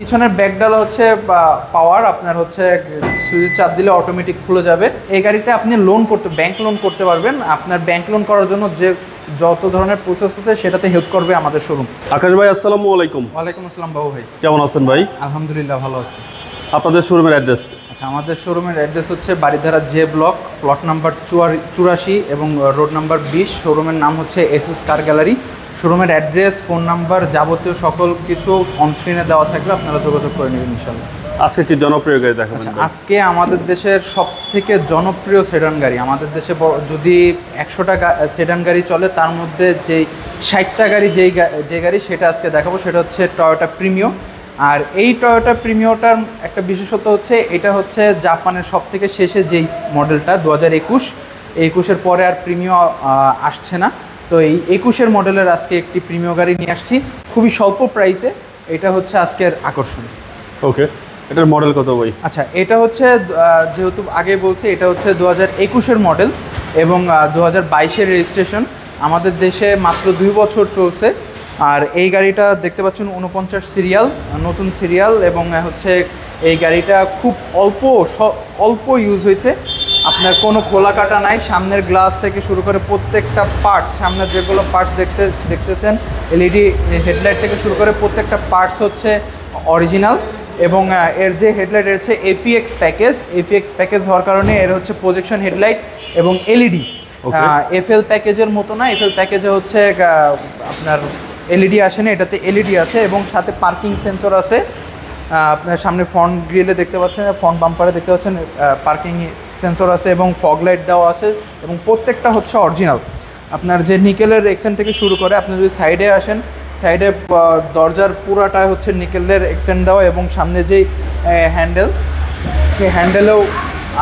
পিছনের ব্যাকডালা হচ্ছে পাওয়ার, আপনার হচ্ছে সুইচ চাপ দিলে অটোমেটিক খুলে যাবে। এই গাড়িতে আপনি ব্যাংক লোন করতে পারবেন। আপনার ব্যাংক লোন করার জন্য যে যত ধরনের প্রসেস আছে সেটাতে হেল্প করবে আমাদের শোরুম। আকাশ ভাই, আসসালামু আলাইকুম। ওয়ালাইকুম আসসালাম বাবু ভাই, কেমন আছেন ভাই? আলহামদুলিল্লাহ ভালো আছি। আপনাদের শোরুমের অ্যাড্রেস? আচ্ছা, আমাদের শোরুমের অ্যাড্রেস হচ্ছে Baridhara J block, plot number 84 এবং রোড নাম্বার 20। শোরুমের নাম হচ্ছে এসএস কার গ্যালারি। শোরুমের অ্যাড্রেস, ফোন নাম্বার, যাবতীয় সকল কিছু অনস্ক্রিনে দেওয়া থাকবে, আপনারা যোগাযোগ করে নেবেন ইনশাল্লাহ। আজকে কি জনপ্রিয় গাড়ি দেখাবেন? আচ্ছা, আজকে আমাদের দেশের সবথেকে জনপ্রিয় সেডান গাড়ি, আমাদের দেশে যদি 100টা সেডান গাড়ি চলে তার মধ্যে যেই 60টা গাড়ি যে গাড়ি সেটা আজকে দেখাবো, সেটা হচ্ছে টয়োটা প্রিমিও। আর এই টয়োটা প্রিমিওটার একটা বিশেষত্ব হচ্ছে এটা হচ্ছে জাপানের সবথেকে শেষে যেই মডেলটা 2021 পরে আর প্রিমিও আসছে না। তো এই 21 মডেলের আজকে একটি প্রিমিও গাড়ি নিয়ে আসছি খুবই স্বল্প প্রাইসে। এটা হচ্ছে আজকের আকর্ষণ। ওকে, এটার মডেল কত ভাই? আচ্ছা, এটা হচ্ছে যেহেতু আগে বলছি, এটা হচ্ছে 2021 মডেল এবং 2022 রেজিস্ট্রেশন। আমাদের দেশে মাত্র 2 বছর চলছে। আর এই গাড়িটা দেখতে পাচ্ছেন 49 সিরিয়াল, নতুন সিরিয়াল, এবং হচ্ছে এই গাড়িটা খুব অল্প ইউজ হয়েছে। আপনার কোনো খোলা কাটা নাই, সামনের গ্লাস থেকে শুরু করে প্রত্যেকটা পার্টস, সামনের যেগুলো পার্টস দেখতেছেন এলইডি হেডলাইট থেকে শুরু করে প্রত্যেকটা পার্টস হচ্ছে অরিজিনাল। এবং এর যে হেডলাইট হচ্ছে এফইএক্স প্যাকেজ হওয়ার কারণে এর হচ্ছে প্রজেকশন হেডলাইট এবং এলইডি। এফএল প্যাকেজের মতো না, এফএল প্যাকেজে হচ্ছে আপনার এলইডি আসে না, এটাতে এলইডি আছে এবং সাথে পার্কিং সেন্সর আছে। আপনার সামনে ফ্রন্ট গ্রিলে দেখতে পাচ্ছেন, ফ্রন্ট বাম্পারে দেখতে পাচ্ছেন পার্কিং সেন্সর আছে এবং ফগ লাইট দেওয়া আছে এবং প্রত্যেকটা হচ্ছে অরিজিনাল। আপনার যে নিকেলের এক্সেন্ট থেকে শুরু করে আপনি যদি সাইডে আসেন, সাইডে দরজার পুরাটায় হচ্ছে নিকেলের এক্সেন্ট দেওয়া এবং সামনে যেই হ্যান্ডেল, সেই হ্যান্ডেলেও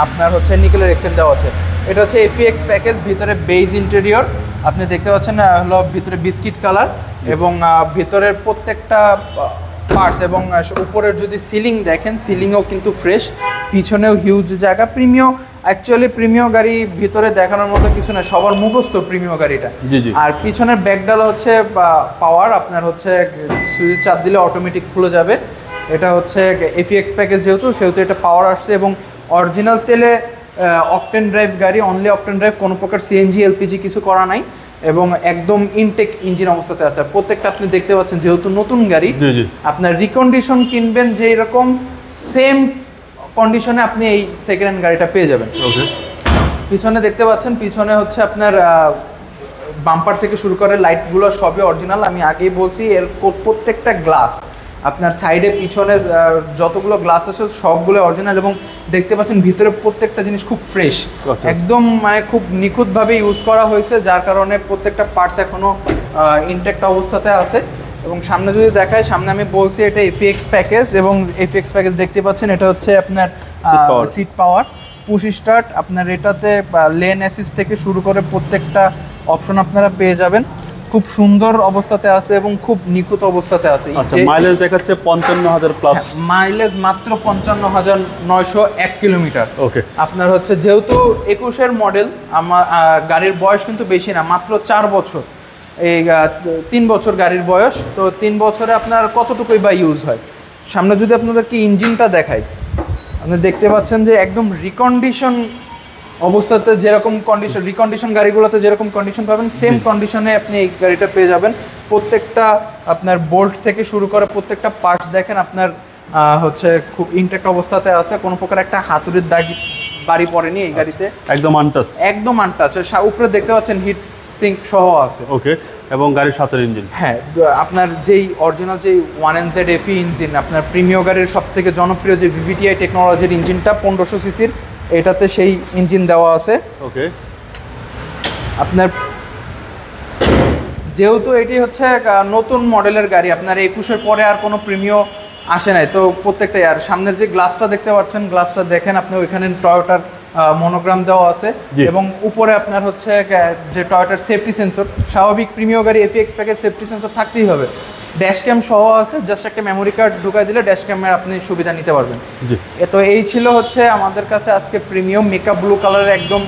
আপনার হচ্ছে নিকেলের এক্সেন্ট দেওয়া আছে। এটা হচ্ছে এফইএক্স প্যাকেজ, ভিতরে বেজ ইন্টেরিয়র আপনি দেখতে পাচ্ছেন, হলো ভিতরে বিস্কিট কালার এবং ভিতরের প্রত্যেকটা পার্টস এবং উপরের যদি সিলিং দেখেন, সিলিংও কিন্তু ফ্রেশ, পিছনেও হিউজ জায়গা। প্রিমিও গাড়ি ভিতরে দেখানোর মতো কিছু না, সবার মুখস্থ প্রিমিও গাড়িটা। আর পিছনের ব্যাকডালা হচ্ছে পাওয়ার, আপনার হচ্ছে সুইচ চাপ দিলে অটোমেটিক খুলে যাবে। এটা হচ্ছে এফইএক্স প্যাকেজ সেহেতু এটা পাওয়ার আসছে এবং অরিজিনাল তেলে অকটেন ড্রাইভ গাড়ি, অনলি অকটেন ড্রাইভ, কোনো প্রকার সিএনজি এলপিজি কিছু করা নাই এবং একদম ইনটেক ইঞ্জিন অবস্থাতে আছে। প্রত্যেকটা আপনি দেখতে পাচ্ছেন, যেহেতু নতুন গাড়ি আপনার রিকন্ডিশন কিনবেন যে এরকম সেম কন্ডিশনে আপনি এই সেকেন্ড হ্যান্ড গাড়িটা পেয়ে যাবেন। পিছনে দেখতে পাচ্ছেন, পিছনে হচ্ছে আপনার বাম্পার থেকে শুরু করে লাইটগুলো সবই অরিজিনাল। আমি আগেই বলছি এর প্রত্যেকটা গ্লাস, আপনার সাইডে পিছনে যতগুলো গ্লাস আছে সবগুলো অরিজিনাল এবং দেখতে পাচ্ছেন ভিতরে প্রত্যেকটা জিনিস খুব ফ্রেশ, একদম মানে খুব নিখুঁতভাবে ইউজ করা হয়েছে, যার কারণে প্রত্যেকটা পার্টস এখনও ইনটেক্ট অবস্থাতে আছে। এবং সামনে যদি দেখায়, সামনে আমি বলছি এটা এফইএক্স প্যাকেজ এবং এফইএক্স প্যাকেজ দেখতে পাচ্ছেন, এটা হচ্ছে আপনার সিট পাওয়ার, পুশ স্টার্ট, আপনার এটাতে লেন অ্যাসিস্ট থেকে শুরু করে প্রত্যেকটা অপশন আপনারা পেয়ে যাবেন। খুব সুন্দর অবস্থাতে আছে এবং খুব নিখুঁত অবস্থাতে আছে। মাইলেজ দেখাচ্ছে 55,000 প্লাস, মাইলেজ মাত্র 55,901 কিলোমিটার। ওকে, আপনার হচ্ছে যেহেতু 21 মডেল, আমার গাড়ির বয়স কিন্তু বেশি না, মাত্র 4 বছর। এই 3 বছর গাড়ির বয়স, তো 3 বছরে আপনার কতটুকুই বা ইউজ হয়। সামনে যদি আপনাদেরকে ইঞ্জিনটা দেখাই, আপনি দেখতে পাচ্ছেন যে একদম রিকন্ডিশন অবস্থাতে, যেরকম রিকন্ডিশন গাড়িগুলোতে যেরকম কন্ডিশন পাবেন সেম কন্ডিশনে আপনি এই গাড়িটা পেয়ে যাবেন। প্রত্যেকটা আপনার বোল্ট থেকে শুরু করে প্রত্যেকটা পার্টস দেখেন আপনার হচ্ছে খুব ইনটেক্ট অবস্থাতে আছে, কোনো প্রকার একটা হাতুড়ির দাগ বাড়ি পড়েনি এই গাড়িতে, একদম আনটাচ। উপরে দেখতে পাচ্ছেন হিট সিঙ্ক সহ আছে। ওকে, এবং গাড়ির সাথে ইঞ্জিন, হ্যাঁ, আপনার যেই অরিজিনাল যেই 1NZ FE ইঞ্জিন, আপনার প্রিমিও গাড়ির সব থেকে জনপ্রিয় যে VVTi টেকনোলজির ইঞ্জিনটা 1500 সিসির, এটাতে সেই ইঞ্জিন দেওয়া আছে। ওকে, আপনার যেহেতু এটি হচ্ছে নতুন মডেলের গাড়ি, আপনার 21 পরে আর কোনো প্রিমিও আসে নাই, তো প্রত্যেকটাই। আর সামনের যে গ্লাসটা দেখতে পাচ্ছেন, গ্লাসটা দেখেন আপনি, ওইখানে টয়োটার মনোগ্রাম দেওয়া আছে এবং উপরে আপনার হচ্ছে যে টয়োটার সেফটি সেন্সর, স্বাভাবিক প্রিমিও গাড়ি এফইএক্স প্যাকেজ সেফটি সেন্সর থাকতেই হবে। ড্যাশ ক্যাম সহ আছে, জাস্ট একটা মেমোরি কার্ড ঢুকাই দিলে ড্যাশ ক্যামের আপনি সুবিধা নিতে পারবেন। তো এই ছিল হচ্ছে আমাদের কাছে আজকে প্রিমিয়াম মেকআপ ব্লু কালারের একদম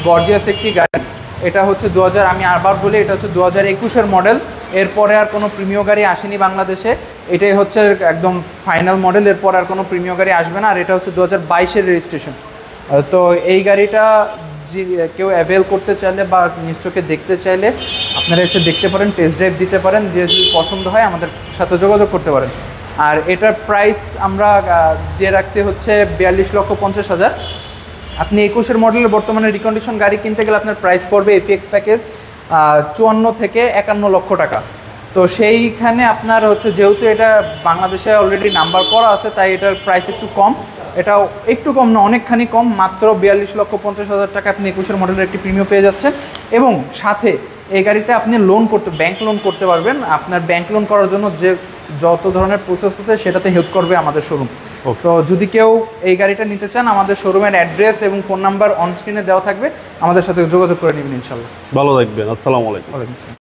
গর্জিয়াস একটি গাড়ি। এটা হচ্ছে 2000, আমি আরবার বলি, এটা হচ্ছে 2021 মডেল। এরপরে আর কোনো প্রিমিয় গাড়ি আসেনি বাংলাদেশে। এটাই হচ্ছে একদম ফাইনাল মডেল, এরপর আর কোনো প্রিমিয়াম গাড়ি আসবে না। আর এটা হচ্ছে 2022-এর রেজিস্ট্রেশন। তো এই গাড়িটা কেউ অ্যাভেল করতে চাইলে বা নিজ চোখে দেখতে চাইলে আপনারা এসে দেখতে পারেন, টেস্ট ড্রাইভ দিতে পারেন, যে যদি পছন্দ হয় আমাদের সাথে যোগাযোগ করতে পারেন। আর এটার প্রাইস আমরা দিয়ে রাখছি হচ্ছে 42,50,000। আপনি 21-এর মডেলের বর্তমানে রিকন্ডিশন গাড়ি কিনতে গেলে আপনার প্রাইস পড়বে এফএক্স প্যাকেজ 54 থেকে 51 লক্ষ টাকা। তো সেইখানে আপনার হচ্ছে যেহেতু এটা বাংলাদেশে অলরেডি নাম্বার করা আছে, তাই এটার প্রাইস একটু কম। এটাও একটু কম না, অনেকখানি কম, মাত্র 42,50,000 টাকা আপনি 21-এর মডেলের একটি প্রিমিয়াম পেয়ে যাচ্ছেন। এবং সাথে এই গাড়িতে আপনি ব্যাংক লোন করতে পারবেন। আপনার ব্যাংক লোন করার জন্য যে যত ধরনের প্রসেস আছে সেটাতে হেল্প করবে আমাদের শোরুম। তো যদি কেউ এই গাড়িটা নিতে চান, আমাদের শোরুমের অ্যাড্রেস এবং ফোন নাম্বার অন স্ক্রিনে দেওয়া থাকবে, আমাদের সাথে যোগাযোগ করে নেবেন ইনশাল্লাহ। ভালো থাকবেন, আসসালামু আলাইকুম। ওয়ালাইকুম আসসালাম।